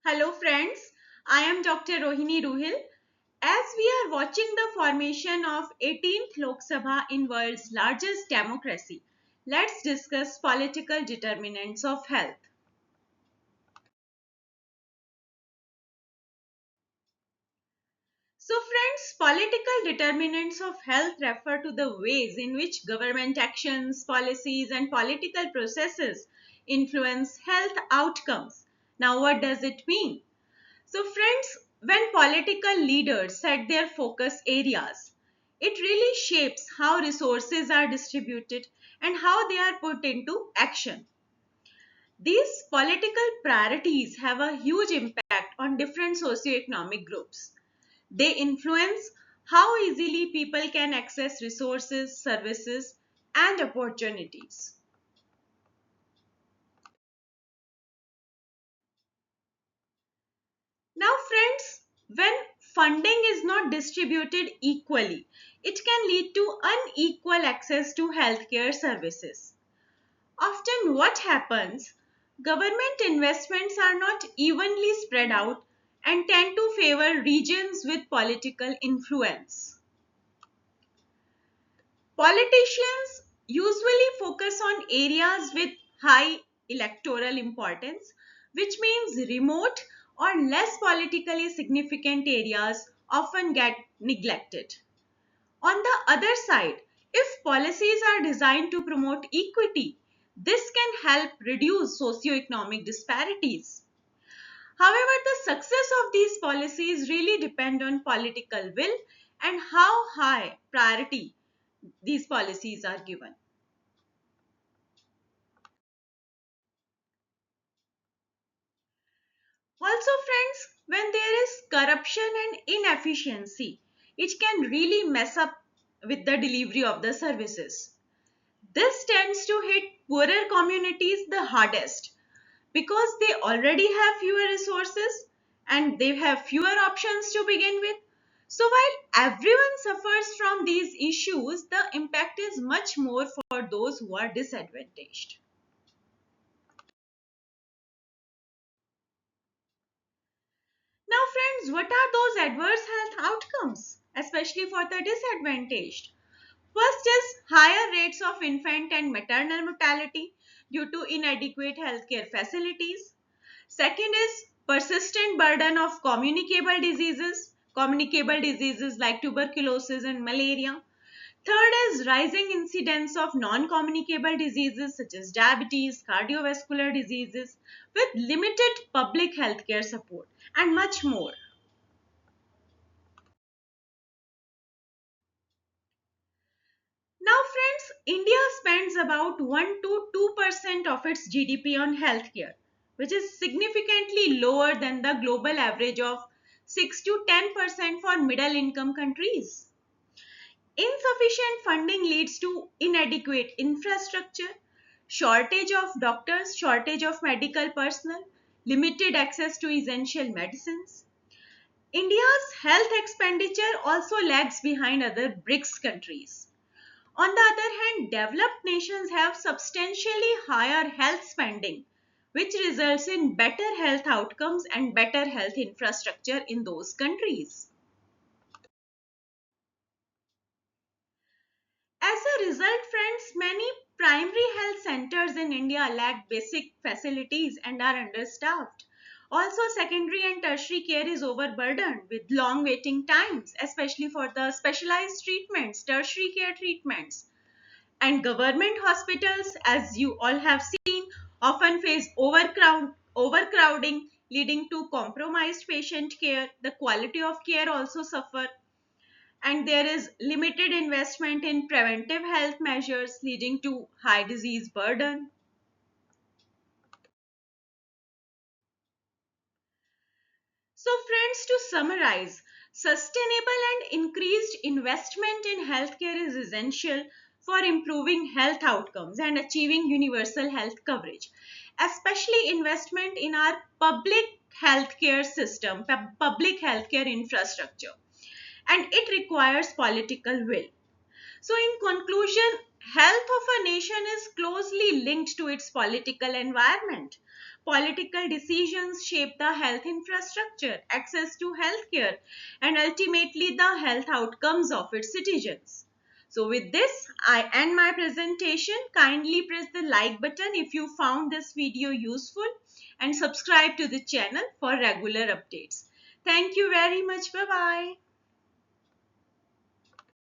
Hello friends, I am Dr. Rohini Ruhil. As we are watching the formation of 18th Lok Sabha in world's largest democracy, let's discuss political determinants of health. So friends, political determinants of health refer to the ways in which government actions, policies and political processes influence health outcomes. Now what does it mean? So, friends, when political leaders set their focus areas, it really shapes how resources are distributed and how they are put into action. These political priorities have a huge impact on different socioeconomic groups. They influence how easily people can access resources, services, and opportunities. Now, friends, when funding is not distributed equally, it can lead to unequal access to healthcare services. Often, what happens? Government investments are not evenly spread out and tend to favor regions with political influence. Politicians usually focus on areas with high electoral importance, which means remote or less politically significant areas often get neglected. On the other side, if policies are designed to promote equity, this can help reduce socioeconomic disparities. However, the success of these policies really depend on political will and how high priority these policies are given. Also, friends, when there is corruption and inefficiency, it can really mess up with the delivery of the services. This tends to hit poorer communities the hardest because they already have fewer resources and they have fewer options to begin with. So, while everyone suffers from these issues, the impact is much more for those who are disadvantaged. Now, friends, what are those adverse health outcomes, especially for the disadvantaged? First is higher rates of infant and maternal mortality due to inadequate healthcare facilities. Second is persistent burden of communicable diseases like tuberculosis and malaria. Third is rising incidence of non-communicable diseases such as diabetes, cardiovascular diseases with limited public healthcare support and much more. Now friends, India spends about 1 to 2% of its GDP on healthcare, which is significantly lower than the global average of 6 to 10% for middle income countries. Insufficient funding leads to inadequate infrastructure, shortage of doctors, shortage of medical personnel, limited access to essential medicines. India's health expenditure also lags behind other BRICS countries. On the other hand, developed nations have substantially higher health spending, which results in better health outcomes and better health infrastructure in those countries. As a result, friends, many primary health centers in India lack basic facilities and are understaffed. Also, secondary and tertiary care is overburdened with long waiting times, especially for the specialized treatments, tertiary care treatments. And government hospitals, as you all have seen, often face overcrowding, leading to compromised patient care. The quality of care also suffer, and there is limited investment in preventive health measures, leading to high disease burden. So, friends, to summarize, sustainable and increased investment in healthcare is essential for improving health outcomes and achieving universal health coverage, especially investment in our public healthcare system, public healthcare infrastructure, and it requires political will. So, in conclusion, health of a nation is closely linked to its political environment. Political decisions shape the health infrastructure, access to healthcare, and ultimately the health outcomes of its citizens. So with this, I end my presentation. Kindly press the like button if you found this video useful and subscribe to the channel for regular updates. Thank you very much. Bye bye.